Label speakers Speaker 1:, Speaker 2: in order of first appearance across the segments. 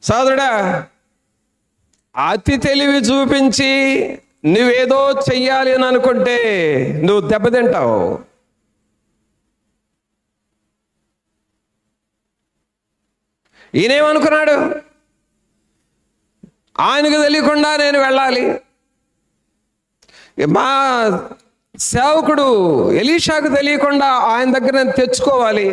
Speaker 1: సోదరుడా, అతి తెలివి చూపించి నువ్వేదో చెయ్యాలి అని అనుకుంటే నువ్వు దెబ్బతింటావు. ఈయనేమనుకున్నాడు? ఆయనకు తెలియకుండా నేను వెళ్ళాలి, మా సేవకుడు ఎలీషాకు తెలియకుండా ఆయన దగ్గర నేను తెచ్చుకోవాలి,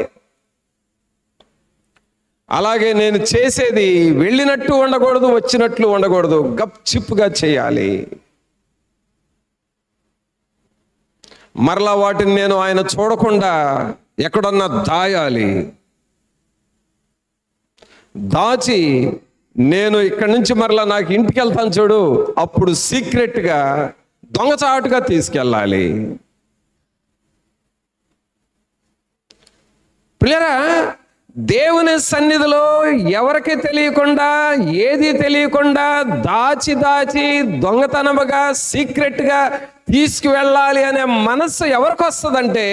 Speaker 1: అలాగే నేను చేసేది వెళ్ళినట్టు ఉండకూడదు, వచ్చినట్లు ఉండకూడదు, గప్ చిప్పుగా చేయాలి. మరలా వాటిని నేను ఆయన చూడకుండా ఎక్కడన్నా దాయాలి. దాచి నేను ఇక్కడి నుంచి మరలా నాకు ఇంటికి వెళ్తాను చూడు, అప్పుడు సీక్రెట్గా దొంగచాటుగా తీసుకెళ్ళాలి. ప్రియరా, దేవుని సన్నిధిలో ఎవరికి తెలియకుండా, ఏది తెలియకుండా దాచి దొంగతనముగా సీక్రెట్గా తీసుకువెళ్ళాలి అనే మనస్సు ఎవరికి వస్తుందంటే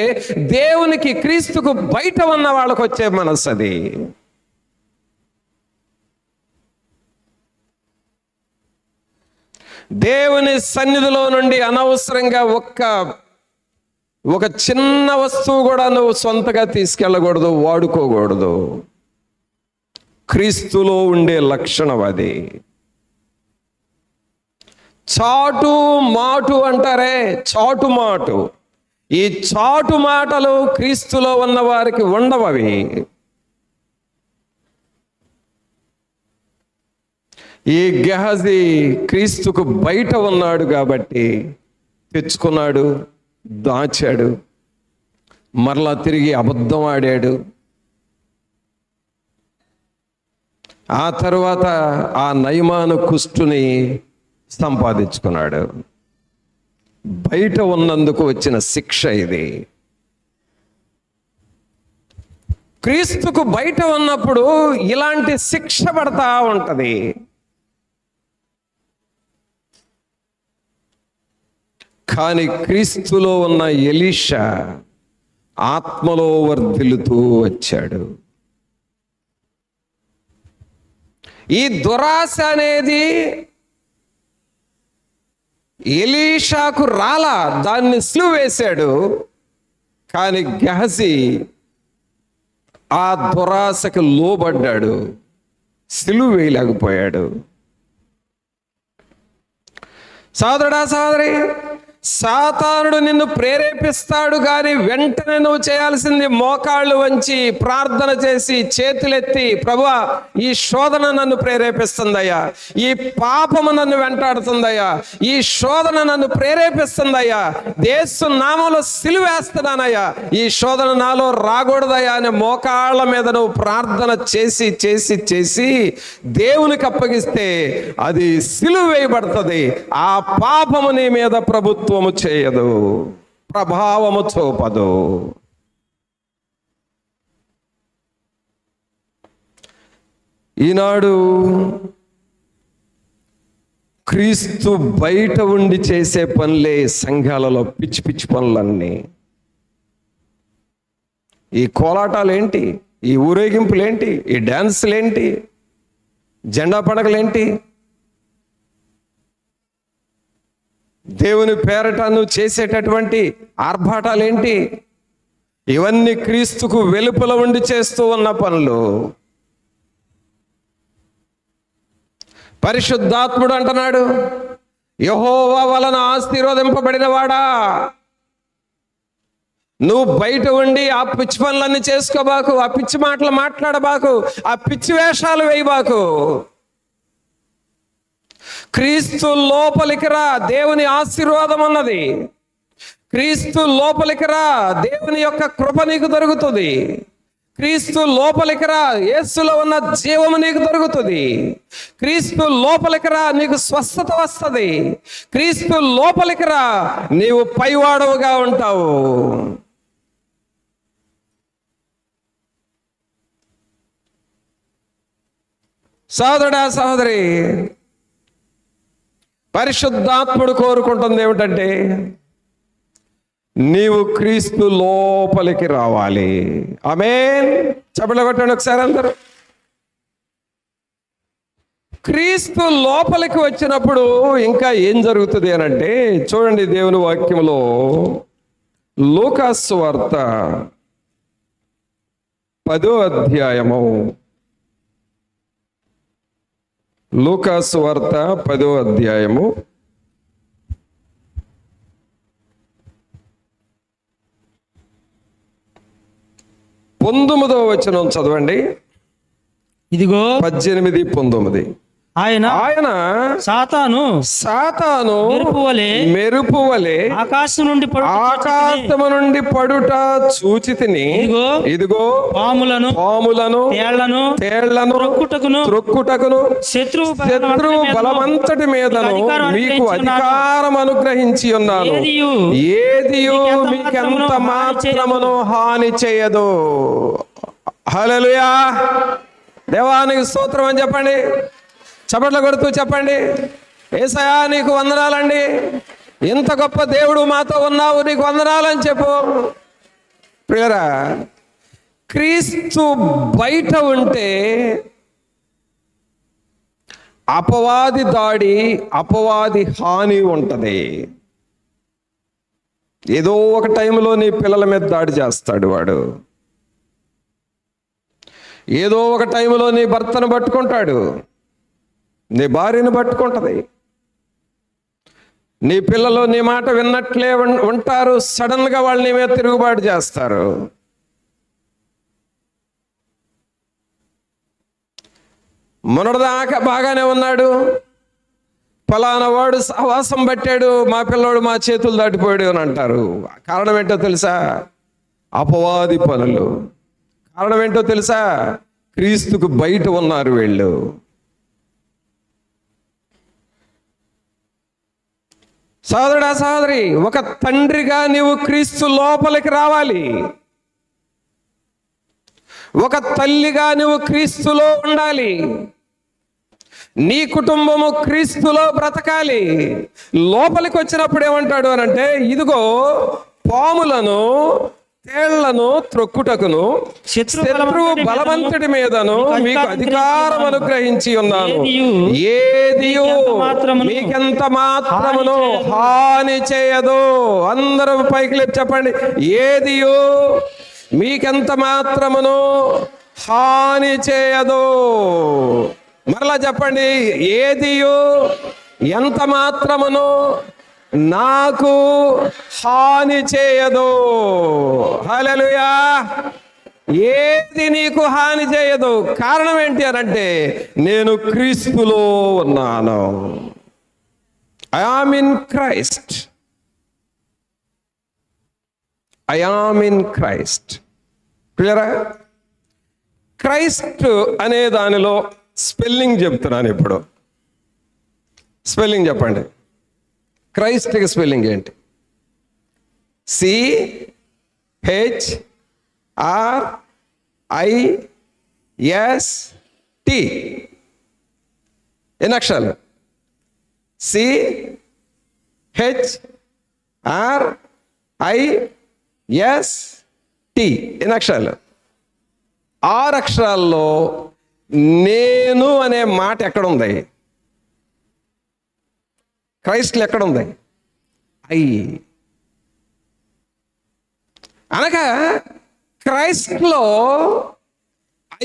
Speaker 1: దేవునికి, క్రీస్తుకు బయట ఉన్న వాళ్ళకు వచ్చే మనస్సు అది. దేవుని సన్నిధిలో నుండి అనవసరంగా ఒక చిన్న వస్తువు కూడా నువ్వు సొంతగా తీసుకెళ్ళకూడదు, వాడుకోకూడదు. క్రీస్తులో ఉండే లక్షణం అది. చాటు మాటు అంటారే, చాటు మాటు, ఈ చాటు మాటలు క్రీస్తులో ఉన్న వారికి ఉండవవి. ఈ గెహజీ క్రీస్తుకు బయట ఉన్నాడు కాబట్టి తెచ్చుకున్నాడు, దాచాడు, మరలా తిరిగి అబద్ధం ఆడాడు. ఆ తర్వాత ఆ నయమాను కుష్టుని సంపాదించుకున్నాడు. బయట ఉన్నందుకు వచ్చిన శిక్ష ఇది. క్రీస్తుకు బయట ఉన్నప్పుడు ఇలాంటి శిక్ష పడతా ఉంటది. కానీ క్రీస్తులో ఉన్న ఎలీషా ఆత్మలో వర్ధిల్లుతూ వచ్చాడు. ఈ దురాశ అనేది ఎలీషాకు రాలా, దాన్ని సిలువ వేశాడు. కానీ గెహజీ ఆ దురాశకు లోబడ్డాడు, సిలువ వేయలేకపోయాడు. సోదరుడా, సోదరి, సాతానుడు నిన్ను ప్రేరేపిస్తాడు, కానీ వెంటనే నువ్వు చేయాల్సింది మోకాళ్ళు వంచి ప్రార్థన చేసి చేతులెత్తి, ప్రభువా ఈ శోధన నన్ను ప్రేరేపిస్తుందయ్యా, ఈ పాపము నన్ను వెంటాడుతుందయ్యా, ఈ శోధన నన్ను ప్రేరేపిస్తుందయ్యా, యేసు నామములో సిలువేస్తున్నానయ్యా, ఈ శోధన నాలో రాకూడదయ్యా అని మోకాళ్ళ మీద నువ్వు ప్రార్థన చేసి చేసి చేసి దేవునికి అప్పగిస్తే అది సిలువ వేయబడుతుంది. ఆ పాపము నీ మీద ప్రభుత్వము చేయదు, ప్రభావము చూపదు. ఈనాడు క్రీస్తు బయట ఉండి చేసే పనులే సంఘాలలో పిచ్చి పిచ్చి పనులన్నీ. ఈ కోలాటాలేంటి, ఈ ఊరేగింపులేంటి, ఈ డ్యాన్సులేంటి, జెండా పండగలేంటి, దేవుని పేరట నువ్వు చేసేటటువంటి ఆర్భాటాలేంటి, ఇవన్నీ క్రీస్తుకు వెలుపల ఉండి చేస్తూ ఉన్న పనులు. పరిశుద్ధాత్ముడు అంటున్నాడు, యెహోవా వలన ఆశీర్వదింపబడిన వాడా, నువ్వు బయట ఉండి ఆ పిచ్చి పనులన్నీ చేసుకోబాకు, ఆ పిచ్చి మాటలు మాట్లాడబాకు, ఆ పిచ్చి వేషాలు వేయబాకు. క్రీస్తు లోపలికి రా, దేవుని ఆశీర్వాదం అన్నది. క్రీస్తు లోపలికి రా, దేవుని యొక్క కృప నీకు దొరుకుతుంది. క్రీస్తు లోపలికి రా, యేసులో ఉన్న జీవము నీకు దొరుకుతుంది. క్రీస్తు లోపలికి రా, నీకు స్వస్థత వస్తుంది. క్రీస్తు లోపలికి రా, నీవు పైవాడవుగా ఉంటావు. సోదరుడా, సహోదరి, పరిశుద్ధాత్ముడు కోరుకుంటుంది ఏమిటంటే నీవు క్రీస్తు లోపలికి రావాలి. ఆమేన్. చప్పట్లు కొట్టండి ఒకసారి అందరూ. క్రీస్తు లోపలికి వచ్చినప్పుడు ఇంకా ఏం జరుగుతుంది అని అంటే, చూడండి దేవుని వాక్యంలో లూకా సువార్త 10వ అధ్యాయము, లూకా సువార్త 10వ అధ్యాయము 19వ వచనం చదవండి.
Speaker 2: ఇదిగో
Speaker 1: 18, 19. ఆయన
Speaker 2: సాతాను
Speaker 1: మెరుపు వలె ఆకాశము నుండి పడుట చూచితిని. ఇదిగో పాములను తేళ్లను త్రొక్కుటకును శత్రువు బలమంతటి మీదను మీకు అధికారం అనుగ్రహించి ఉన్నాను. ఏదియు మీకెంత మాత్రమును హాని చేయదు. హల్లెలూయా. దేవానికి స్తోత్రం అని చెప్పండి. చప్పట్లు కొడుతూ చెప్పండి, యేసయ్యా నీకు వందనాలండి, ఇంత గొప్ప దేవుడు మాతో ఉన్నావు, నీకు వందనాలని చెప్పు. ప్రియరా, క్రీస్తు బయట ఉంటే అపవాది దాడి, అపవాది హాని ఉంటుంది. ఏదో ఒక టైంలో నీ పిల్లల మీద దాడి చేస్తాడు వాడు. ఏదో ఒక టైంలో నీ భర్తను పట్టుకుంటాడు, నీ భార్యను పట్టుకుంటుంది. నీ పిల్లలు నీ మాట విన్నట్లే ఉంటారు, సడన్గా వాళ్ళు నీ మీద తిరుగుబాటు చేస్తారు. మొన్నటిదాకా బాగానే ఉన్నాడు, ఫలానా వాడు సహవాసం పట్టాడు, మా పిల్లోడు మా చేతులు దాటిపోయాడు అని అంటారు. కారణం ఏంటో తెలుసా? అపవాది పనులు. కారణం ఏంటో తెలుసా? క్రీస్తుకు బయట ఉన్నారు వీళ్ళు. సోదరుడా సోదరి, ఒక తండ్రిగా నీవు క్రీస్తు లోపలికి రావాలి. ఒక తల్లిగా నువ్వు క్రీస్తులో ఉండాలి. నీ కుటుంబము క్రీస్తులో బ్రతకాలి. లోపలికి వచ్చినప్పుడు ఏమంటాడు అని అంటే, ఇదిగో పాములను తేళ్లను త్రొక్కుటకును శత్రువు బలవంతుడి మీదను మీకు అధికారం అనుగ్రహించి ఉన్నాను. ఏదియు మీకెంత మాత్రమును హాని చేయదు. అందరూ పైకి లేపి చెప్పండి, ఏదియు మీకెంత మాత్రమును హాని చేయదు. మరలా చెప్పండి, ఏదియు ఎంత మాత్రమును నాకు హాని చేయదు. హల్లెలూయా. ఏది నీకు హాని చేయదు. కారణం ఏంటి అనంటే, నేను క్రీస్తులో ఉన్నాను. I am in Christ. I am in Christ. క్లియరా? క్రైస్ట్ అనే దానిలో స్పెల్లింగ్ చెప్తున్నాను ఇప్పుడు. స్పెల్లింగ్ చెప్పండి. క్రైస్ట్కి స్పెల్లింగ్ ఏంటి? CHRIST. ఎన్ని అక్షరాలు? CHRIST. ఎన్ని అక్షరాలు? 6 అక్షరాల్లో నేను అనే మాట ఎక్కడుంది? క్రైస్ట్లో ఎక్కడుంది? ఐ. అనగా క్రైస్ట్లో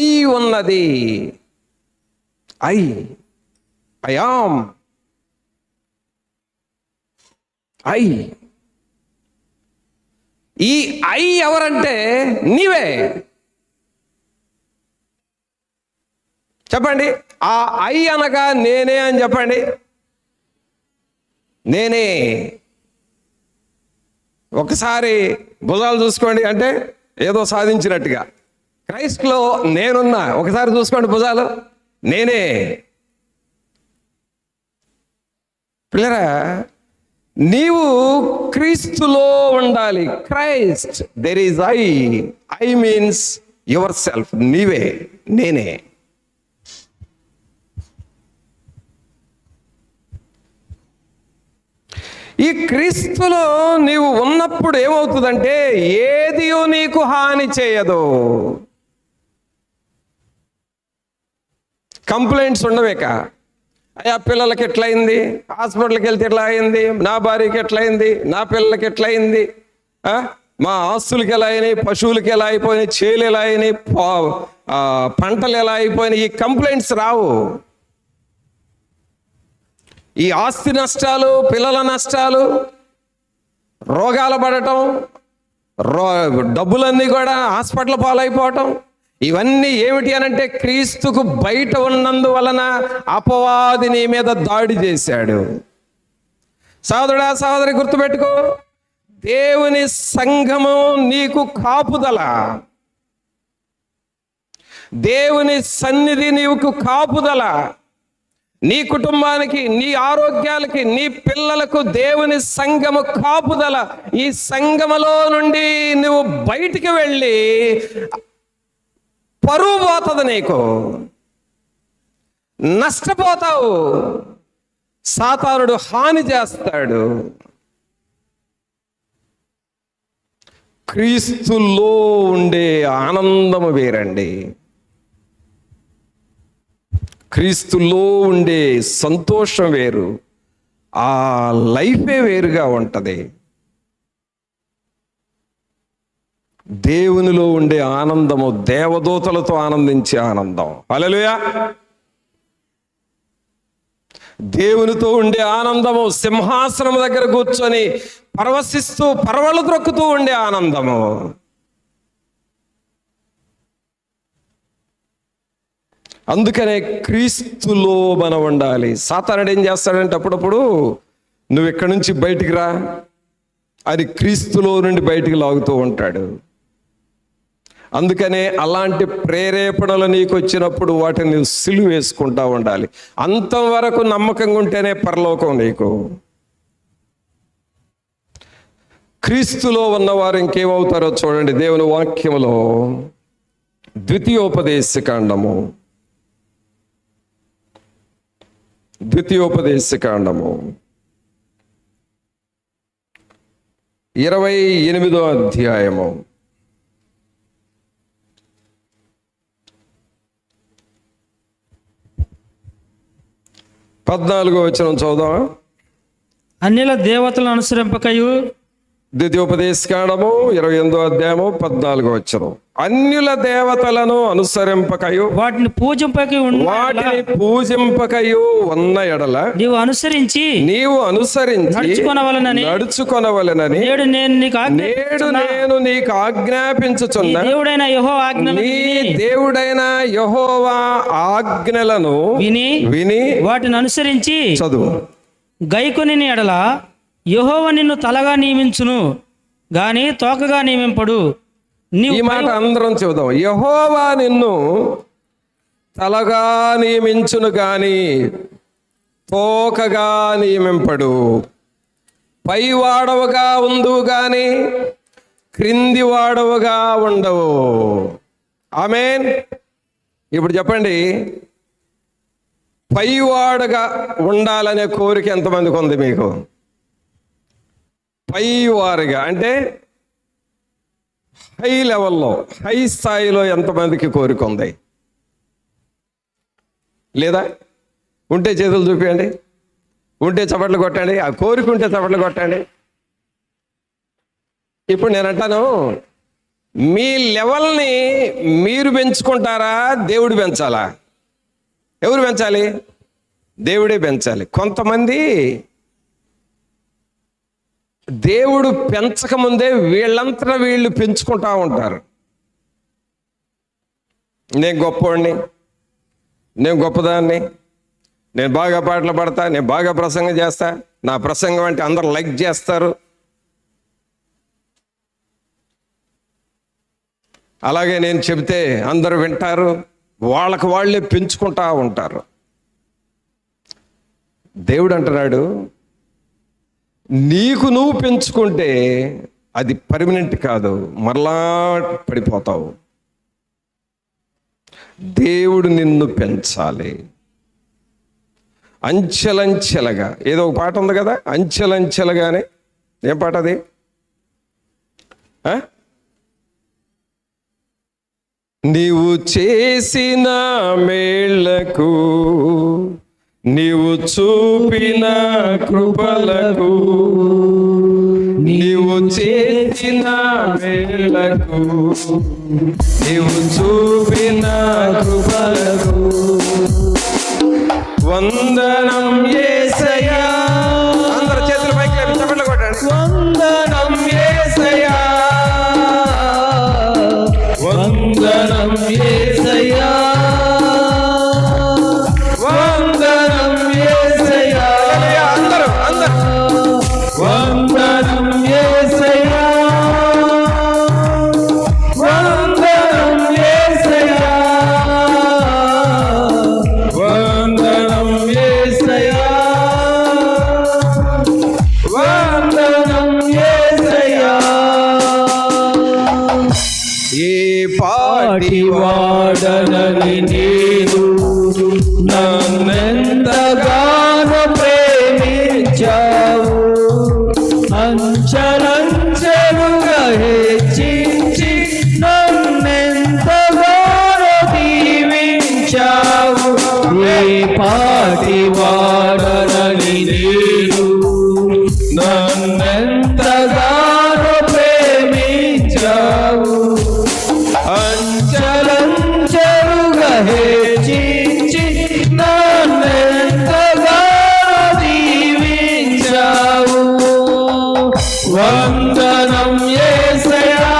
Speaker 1: ఐ ఉన్నది. I am. ఐ. ఈ ఐ ఎవరంటే నీవే. చెప్పండి, ఆ ఐ అనగా నేనే అని చెప్పండి. నేనే. ఒకసారి భుజాలు చూసుకోండి, అంటే ఏదో సాధించినట్టుగా. క్రైస్ట్లో నేనున్నా. ఒకసారి చూసుకోండి భుజాలు. నేనే. పిల్లరా, నీవు క్రీస్తులో ఉండాలి. Christ, there is I. I means your self. నీవే, నేనే. ఈ క్రీస్తులో నీవు ఉన్నప్పుడు ఏమవుతుందంటే ఏదియో నీకు హాని చేయదు. కంప్లైంట్స్ ఉండవేక, అయ్యా పిల్లలకి ఎట్లయింది, హాస్పిటల్కి వెళ్తే ఎట్లా అయింది, నా భార్యకి ఎట్లయింది, నా పిల్లలకి ఎట్లయింది, మా ఆస్తులకి ఎలా అయినాయి, పశువులకి ఎలా అయిపోయినాయి, చేలు ఎలా అయినాయి, పంటలు ఎలా అయిపోయినాయి. ఈ కంప్లైంట్స్ రావు. ఈ ఆస్తి నష్టాలు, పిల్లల నష్టాలు, రోగాలు పడటం, డబ్బులన్నీ కూడా హాస్పిటల్ పాలైపోవటం, ఇవన్నీ ఏమిటి అనంటే క్రీస్తుకు బయట ఉన్నందువలన అపవాది నీ మీద దాడి చేశాడు. సోదరుడా సోదరి, గుర్తుపెట్టుకో, దేవుని సంఘము నీకు కాపుదల, దేవుని సన్నిధి నీకు కాపుదల. నీ కుటుంబానికి, నీ ఆరోగ్యాలకి, నీ పిల్లలకు దేవుని సంఘము కాపుదల. ఈ సంఘములో నుండి నువ్వు బయటికి వెళ్ళి పరువు పోతుంది, నీకు నష్టపోతావు, సాతానుడు హాని చేస్తాడు. క్రీస్తులో ఉండే ఆనందము వేరండి. క్రీస్తులో ఉండే సంతోషం వేరు, ఆ లైఫే వేరుగా ఉంటుంది. దేవునిలో ఉండే ఆనందము దేవదూతలతో ఆనందించే ఆనందం. హల్లెలూయా. దేవునితో ఉండే ఆనందము సింహాసనం దగ్గర కూర్చొని పరవశిస్తూ పరవళ్ళు త్రొక్కుతూ ఉండే ఆనందము. అందుకనే క్రీస్తులో మనం ఉండాలి. సాతానుడు ఏం చేస్తాడంటే అప్పుడప్పుడు నువ్వు ఇక్కడి నుంచి బయటికి రా అని క్రీస్తులో నుండి బయటికి లాగుతూ ఉంటాడు. అందుకనే అలాంటి ప్రేరేపణలు నీకు వచ్చినప్పుడు వాటిని నువ్వు సిలువ వేసుకుంటా ఉండాలి. అంతవరకు నమ్మకంగా ఉంటేనే పరలోకం నీకు. క్రీస్తులో ఉన్నవారు ఇంకేమవుతారో చూడండి. దేవుని వాక్యములో ద్వితీయోపదేశకాండము 28వ అధ్యాయము 14వ వచనం చదువుదామా?
Speaker 2: అన్యుల దేవతలను అనుసరింపకయు.
Speaker 1: ద్వితీయోపదేశకాండము 28వ అధ్యాయము 14వ వచనం. అన్యుల దేవతలను అనుసరింపకయు,
Speaker 2: వాటిని పూజింపకయు
Speaker 1: ఉన్న ఎడల
Speaker 2: నీవు అనుసరించి
Speaker 1: నడుచుకొనవలెనని నేడు నేను నీకు ఆజ్ఞాపించుచున్న
Speaker 2: దేవుడైన యెహోవా
Speaker 1: ఆజ్ఞలను విని
Speaker 2: వాటిని అనుసరించి
Speaker 1: చదువు
Speaker 2: గైకొని ఎడల యెహోవా నిన్ను తలగా నియమించును గాని తోకగా నియమింపడు.
Speaker 1: ఈ మాట అందరం చెబుదాం. యెహోవా నిన్ను తలగా నియమించును గాని తోకగా నియమింపడు. పైవాడవుగా ఉందువు గాని క్రింది వాడవుగా ఉండవు. ఆమేన్. ఇప్పుడు చెప్పండి, పైవాడుగా ఉండాలనే కోరిక ఎంతమందికి ఉంది మీకు? పైవారుగా అంటే హై లెవెల్లో, హై స్థాయిలో ఎంతమందికి కోరిక ఉంది? లేదా? ఉంటే చేతులు చూపించండి, ఉంటే చప్పట్లు కొట్టండి. ఆ కోరిక ఉంటే చప్పట్లు కొట్టండి. ఇప్పుడు నేను అంటాను, మీ లెవెల్ని మీరు పెంచుకుంటారా, దేవుడు పెంచాలా? ఎవరు పెంచాలి? దేవుడే పెంచాలి. కొంతమంది దేవుడు పెంచకముందే వీళ్ళంతా వీళ్ళు పెంచుకుంటా ఉంటారు. నేను గొప్పవాడిని, నేను గొప్పదాన్ని, నేను బాగా పాటలు పాడతా, నేను బాగా ప్రసంగం చేస్తా, నా ప్రసంగం అంటే అందరు లైక్ చేస్తారు. అలాగే నేను చెబితే అందరూ వింటారు. వాళ్ళకి వాళ్ళే పెంచుకుంటా ఉంటారు. దేవుడు అంటున్నాడు, నీకు నువ్వు పెంచుకుంటే అది పర్మనెంట్ కాదు, మరలా పడిపోతావు. దేవుడు నిన్ను పెంచాలి. అంచెలంచెలుగా. ఏదో ఒక పాట ఉంది కదా, అంచెలంచెలుగానే. ఏం పాట అది? నీవు చేసిన మేళ్లకు, నీవు చూపిన కృపలకు, నీవు చేసిన మేళ్లకు, నీవు చూపిన కృపలకు వందనం యేసయ్యా. అందరూ చేతులు పైకి లేపి చప్పట్లు కొట్టండి. వందనం యేసయ్యా, వందనం యేసయ్యా, వందనం యేసయ్యా. అందరూ వందనం యేసయ్యా, వందనం యేసయ్యా, వందనం యేసయ్యా, వందనం యేసయ్యా. ఏ పాటి వాడనని నేను నన్నెంతగానో ప్రేమించావు, అంచెలంచెలుగా హెచ్చించి నన్నెంతగానో దీవించావు. ఏ పాటి వాడనని నేను నన్నెంతగానో ప్రేమించావు, అంచెలంచెలుగా హెచ్చించి నన్నెంతగానో దీవించావు. వందనం యేసయ్యా,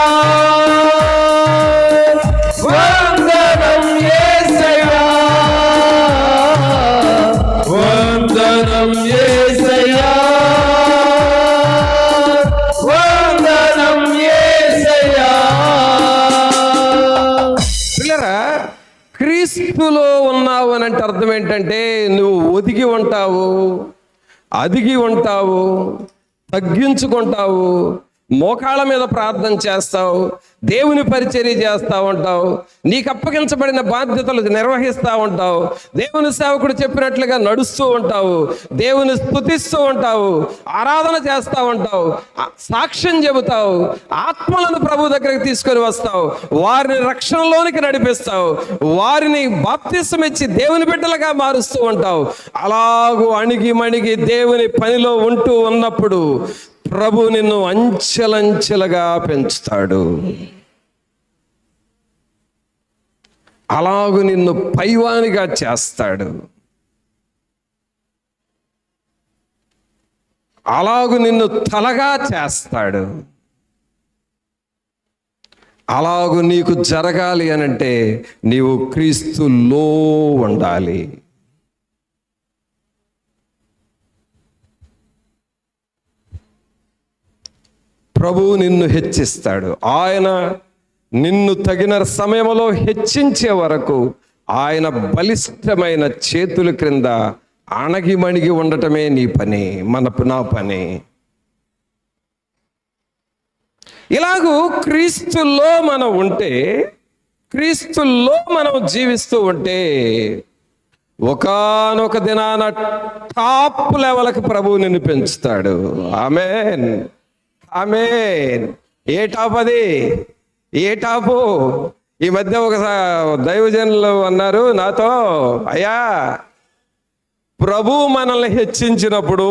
Speaker 1: వందనం యేసయ్యా, వందనం యేసయ్యా, వందనం యేసయ్యా. పిల్లరా, క్రీస్తులో ఉన్నావు అని అంటే అర్థం ఏంటంటే నువ్వు ఒదిగి ఉంటావు, అదిగి ఉంటావు, తగ్గించుకుంటావు, మోకాళ్ళ మీద ప్రార్థన చేస్తావు, దేవుని పరిచర్య చేస్తూ ఉంటావు, నీకు అప్పగించబడిన బాధ్యతలు నిర్వహిస్తూ ఉంటావు, దేవుని సేవకుడు చెప్పినట్లుగా నడుస్తూ ఉంటావు, దేవుని స్తుతిస్తూ ఉంటావు, ఆరాధన చేస్తూ ఉంటావు, సాక్ష్యం చెబుతావు, ఆత్మలను ప్రభు దగ్గరికి తీసుకొని వస్తావు, వారిని రక్షణలోనికి నడిపిస్తావు, వారిని బాప్తిసం ఇచ్చి దేవుని బిడ్డలుగా మారుస్తూ ఉంటావు. అలాగూ అణిగి మణిగి దేవుని పనిలో ఉంటూ ఉన్నప్పుడు ప్రభు నిన్ను అంచెలంచెలుగా పెంచుతాడు. అలాగు నిన్ను పైవానిగా చేస్తాడు. అలాగు నిన్ను తలగా చేస్తాడు. అలాగు నీకు జరగాలి అనంటే నీవు క్రీస్తులో ఉండాలి. ప్రభువు నిన్ను హెచ్చిస్తాడు. ఆయన నిన్ను తగిన సమయంలో హెచ్చించే వరకు ఆయన బలిష్టమైన చేతుల క్రింద అణగిమణిగి ఉండటమే నీ పని, నా పని. ఇలాగూ క్రీస్తుల్లో మనం ఉంటే, క్రీస్తుల్లో మనం జీవిస్తూ ఉంటే ఒకానొక దినాన టాప్ లెవెల్కి ప్రభువు నిన్ను పెంచుతాడు. ఆమేన్, ఆమేన్. ఏ టాప్ అది? ఏ టాపు? ఈ మధ్య ఒక దైవజనులు అన్నారు నాతో, అయ్యా ప్రభు మనల్ని హెచ్చించినప్పుడు,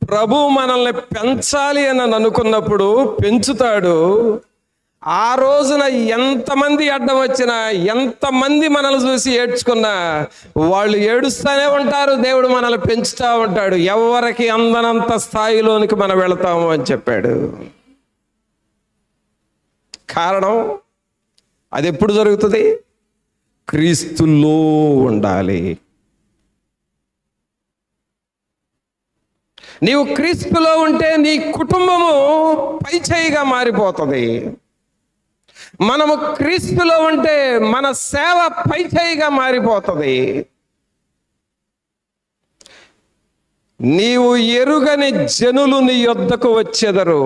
Speaker 1: ప్రభు మనల్ని పెంచాలి అని అనుకున్నప్పుడు పెంచుతాడు. ఆ రోజున ఎంతమంది అడ్డం వచ్చినా, ఎంతమంది మనల్ని చూసి ఏడ్చుకున్నా వాళ్ళు ఏడుస్తూనే ఉంటారు. దేవుడు మనల్ని పెంచుతూ ఉంటాడు. ఎవరికి అందనంత స్థాయిలోనికి మనం వెళతాము అని చెప్పాడు. కారణం అది ఎప్పుడు జరుగుతుంది? క్రీస్తులో ఉండాలి. నీవు క్రీస్తులో ఉంటే నీ కుటుంబము పైచేయిగా మారిపోతుంది. మనము క్రీస్తులో ఉంటే మన సేవ పైచేయిగా మారిపోతుంది. నీవు ఎరుగని జనులు నీ యొద్దకు వచ్చెదరు,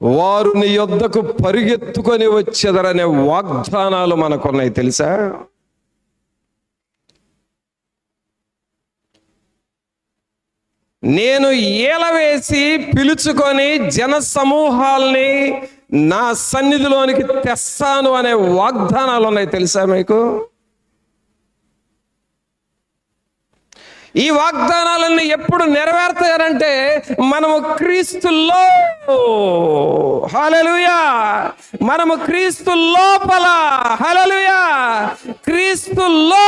Speaker 1: వారు నీ యొద్దకు పరిగెత్తుకొని వచ్చెదరనే వాగ్దానాలు మనకున్నాయి తెలుసా? నేను ఏలవేసి పిలుచుకొని జన సమూహాల్ని నా సన్నిధిలోనికి తెస్తాను అనే వాగ్దానాలు ఉన్నాయి, తెలుసా మీకు? ఈ వాగ్దానాలన్నీ ఎప్పుడు నెరవేరుతాయంటే మనము క్రీస్తులో, హల్లెలూయా, మనము క్రీస్తు లోపల, హల్లెలూయా, క్రీస్తులో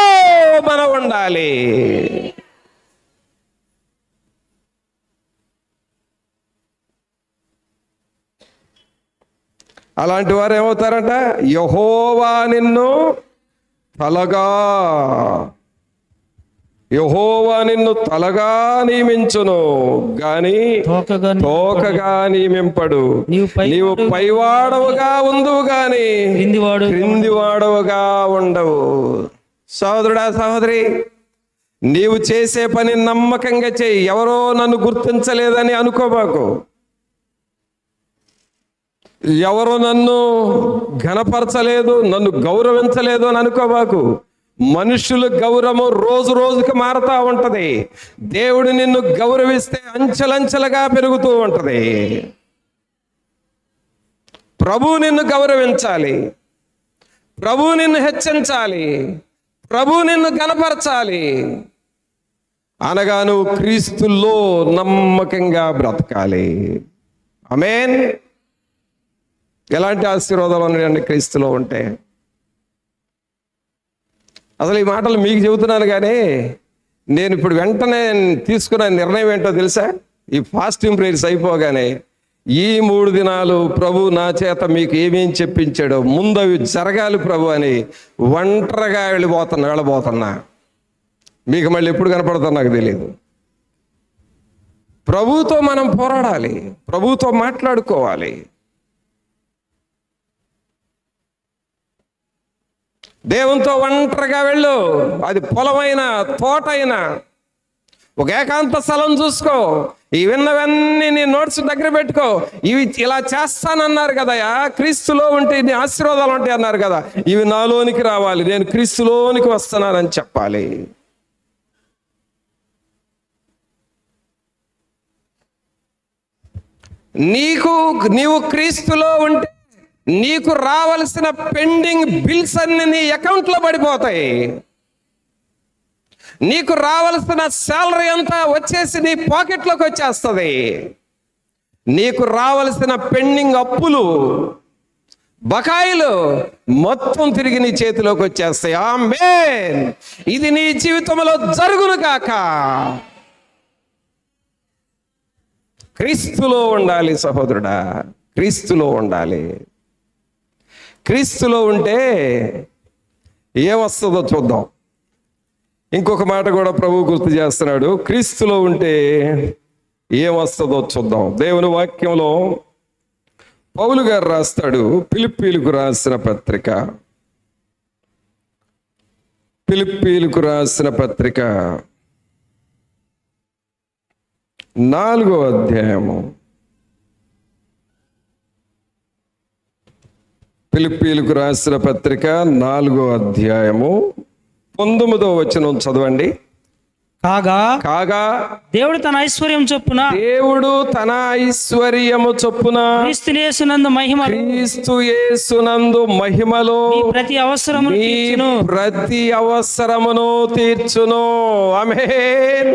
Speaker 1: మనం ఉండాలి. అలాంటి వారు ఏమవుతారంట? యెహోవా నిన్ను తలగా నియమించును గాని తోకగా నియమింపడు. నీవు పైవాడవుగా ఉందువు గాని క్రిందివాడవుగా ఉండవు. సహోదరుడా, సహోదరి, నీవు చేసే పని నమ్మకంగా చేయి. ఎవరో నన్ను గుర్తించలేదని అనుకోబాకు, ఎవరు నన్ను ఘనపరచలేదు, నన్ను గౌరవించలేదు అని అనుకోబాకు. మనుషుల గౌరవం రోజు రోజుకి మారుతూ ఉంటది. దేవుడు నిన్ను గౌరవిస్తే అంచెలంచెలుగా పెరుగుతూ ఉంటది. ప్రభు నిన్ను గౌరవించాలి, ప్రభు నిన్ను హెచ్చించాలి, ప్రభు నిన్ను ఘనపరచాలి అనగా నువ్వు క్రీస్తులో నమ్మకంగా బ్రతకాలి. ఆమేన్. ఎలాంటి ఆశీర్వాదాలు ఉన్నాయండి క్రీస్తులో ఉంటే? అసలు ఈ మాటలు మీకు చెబుతున్నాను, కానీ నేను ఇప్పుడు వెంటనే తీసుకున్న నిర్ణయం ఏంటో తెలుసా? ఈ ఫాస్టింగ్ ప్రేయర్స్ అయిపోగానే ఈ 3 దినాలు ప్రభు నా చేత మీకు ఏమేం చెప్పించాడో ముందు అవి జరగాలి ప్రభు అని ఒంటరిగా వెళ్ళబోతున్నా. మీకు మళ్ళీ ఎప్పుడు కనపడుతుందో నాకు తెలియదు. ప్రభుతో మనం పోరాడాలి, ప్రభుతో మాట్లాడుకోవాలి. దేవునితో ఒంటరిగా వెళ్ళు. అది పొలమైనా తోటైనా ఒక ఏకాంత స్థలం చూసుకో. ఈ విన్నవన్నీ నీ నోట్స్ దగ్గర పెట్టుకో. ఇవి ఇలా చేస్తానన్నారు కదయా, క్రీస్తులో ఉంటే ఇన్ని ఆశీర్వాదాలు ఉంటాయి అన్నారు కదా, ఇవి నాలోనికి రావాలి, నేను క్రీస్తులోనికి వస్తున్నానని చెప్పాలి. నీవు క్రీస్తులో ఉంటే నీకు రావలసిన పెండింగ్ బిల్స్ అన్ని నీ అకౌంట్లో పడిపోతాయి. నీకు రావలసిన శాలరీ అంతా వచ్చేసి నీ పాకెట్లోకి వచ్చేస్తుంది. నీకు రావలసిన పెండింగ్ అప్పులు, బకాయిలు మొత్తం తిరిగి నీ చేతిలోకి వచ్చేస్తాయి. ఆమేన్. ఇది నీ జీవితంలో జరుగును కాక. క్రీస్తులో ఉండాలి సహోదరుడా, క్రీస్తులో ఉండాలి. క్రీస్తులో ఉంటే ఏమొస్తుందో చూద్దాం. ఇంకొక మాట కూడా ప్రభు గుర్తు చేస్తున్నాడు. క్రీస్తులో ఉంటే ఏమొస్తుందో చూద్దాం. దేవుని వాక్యంలో పౌలు గారు రాస్తాడు, ఫిలిప్పీలకు రాసిన పత్రిక 4వ అధ్యాయము, ఫిలిప్పీలకు రాసిన పత్రిక 4వ అధ్యాయము 19వ వచనం చదవండి. కాగా
Speaker 2: దేవుడు తన ఐశ్వర్యం చొప్పున క్రీస్తు యేసునందు
Speaker 1: మహిమలో ప్రతి అవసరమును తీర్చును. ఆమేన్.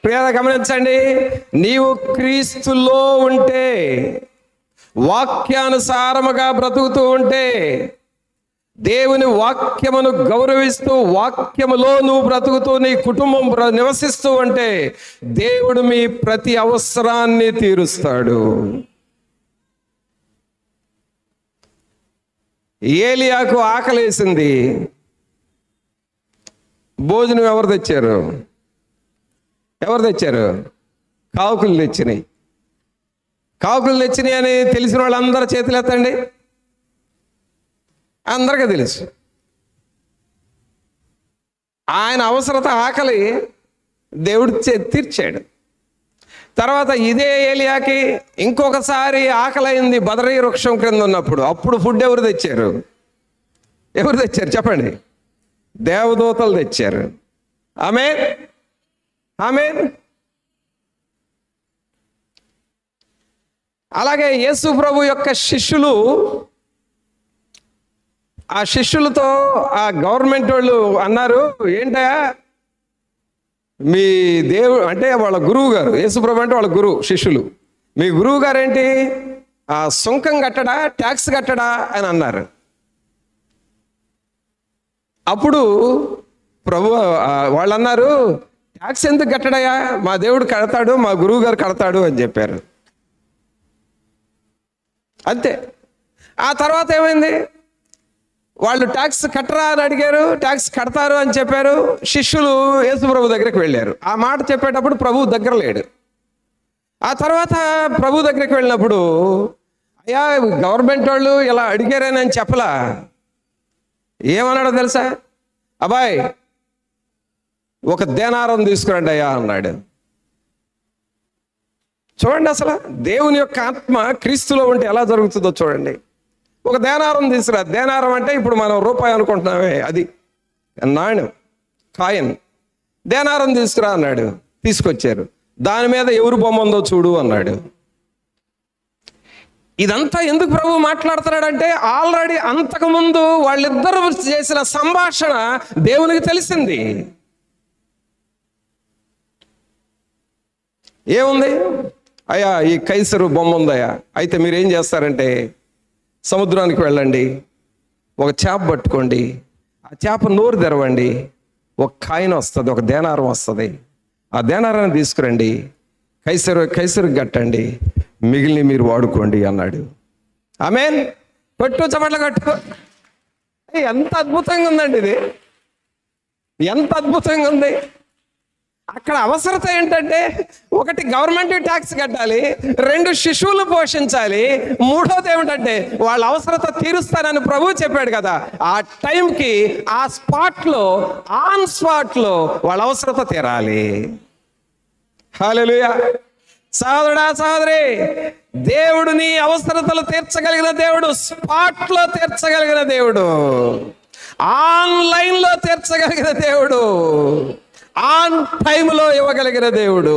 Speaker 1: ప్రియరా, గమనించండి. నీవు క్రీస్తులో ఉంటే, వాక్యానుసారముగా బ్రతుకుతూ ఉంటే, దేవుని వాక్యమును గౌరవిస్తూ వాక్యములో నువ్వు బ్రతుకుతూ నీ కుటుంబం నివసిస్తూ ఉంటే దేవుడు మీ ప్రతి అవసరాన్ని తీరుస్తాడు. ఏలియాకు ఆకలేసింది. భోజనం ఎవరు తెచ్చారు? కాకులు తెచ్చినాయి. అని తెలిసిన వాళ్ళందరూ చేతులు ఎత్తండి. అందరికీ తెలుసు. ఆయన అవసరత, ఆకలి దేవుడు తీర్చాడు. తర్వాత ఇదే ఏలియాకి ఇంకొకసారి ఆకలైంది బదరీ వృక్షం క్రింద ఉన్నప్పుడు. అప్పుడు ఫుడ్ ఎవరు తెచ్చారు చెప్పండి? దేవదూతలు తెచ్చారు. ఆమేన్. అలాగే యేసు ప్రభు యొక్క శిష్యులు, ఆ శిష్యులతో ఆ గవర్నమెంట్ వాళ్ళు అన్నారు, ఏంటయా మీ దేవుడు అంటే వాళ్ళ గురువు గారు, యేసుప్రభు అంటే వాళ్ళ గురువు, శిష్యులు, మీ గురువు గారు ఏంటి ఆ సుంకం కట్టడా, ట్యాక్స్ కట్టడా అని అన్నారు. అప్పుడు ప్రభు వాళ్ళు అన్నారు, ట్యాక్స్ ఎందుకు కట్టడయా, మా దేవుడు కడతాడు, మా గురువు గారు కడతాడు అని చెప్పారు. అంతే. ఆ తర్వాత ఏమైంది, వాళ్ళు ట్యాక్స్ కట్టరా అని అడిగారు, ట్యాక్స్ కడతారు అని చెప్పారు. శిష్యులు యేసు ప్రభు దగ్గరికి వెళ్ళారు. ఆ మాట చెప్పేటప్పుడు ప్రభు దగ్గర లేడు. ఆ తర్వాత ప్రభు దగ్గరికి వెళ్ళినప్పుడు, అయ్యా గవర్నమెంట్ వాళ్ళు ఇలా అడిగారని అని చెప్పలా. ఏమన్నాడో తెలుసా, అబ్బాయ్ ఒక దేనారం తీసుకురండి అయ్యా అన్నాడు. చూడండి, అసలు దేవుని యొక్క ఆత్మ క్రీస్తులో ఉంటే ఎలా జరుగుతుందో చూడండి. ఒక దేనారం తీసుకురా. దేనారం అంటే ఇప్పుడు మనం రూపాయి అనుకుంటున్నామే, అది నాణ్యం, కాయిన్. దేనారం తీసుకురా అన్నాడు. తీసుకొచ్చారు. దాని మీద ఎవరు బొమ్మ ఉందో చూడు అన్నాడు. ఇదంతా ఎందుకు ప్రభు మాట్లాడుతున్నాడంటే, ఆల్రెడీ అంతకుముందు వాళ్ళిద్దరూ చేసిన సంభాషణ దేవునికి తెలిసింది. ఏముంది, అయ్యా ఈ కైసరు బొమ్మ ఉందయ్యా, అయితే మీరు ఏం చేస్తారంటే సముద్రానికి వెళ్ళండి, ఒక చేప పట్టుకోండి, ఆ చేప నోరు తెరవండి, ఒక కాయిన్ వస్తుంది, ఒక దేనారం వస్తుంది, ఆ దేనారాన్ని తీసుకురండి, కైసరు కట్టండి, మిగిలిన మీరు వాడుకోండి అన్నాడు. ఆమేన్. కొట్టు చమట్ల కట్టు. ఎంత అద్భుతంగా ఉందండి ఇది, ఎంత అద్భుతంగా ఉంది. అక్కడ అవసరత ఏంటంటే, ఒకటి గవర్నమెంట్ ట్యాక్స్ కట్టాలి, రెండు శిశువులు పోషించాలి, మూడోది ఏమిటంటే వాళ్ళ అవసరత తీరుస్తానని ప్రభు చెప్పాడు కదా. ఆ టైంకి ఆ స్పాట్లో, ఆన్ స్పాట్లో వాళ్ళ అవసరత తీరాలి. హల్లెలూయా. సహోదరుడా, సహోదరి, దేవుడు నీ అవసరతలు తీర్చగలిగిన దేవుడు, స్పాట్లో తీర్చగలిగిన దేవుడు, ఆన్లైన్లో తీర్చగలిగిన దేవుడు, ఆన్ టైంలో ఇవ్వగలిగిన దేవుడు.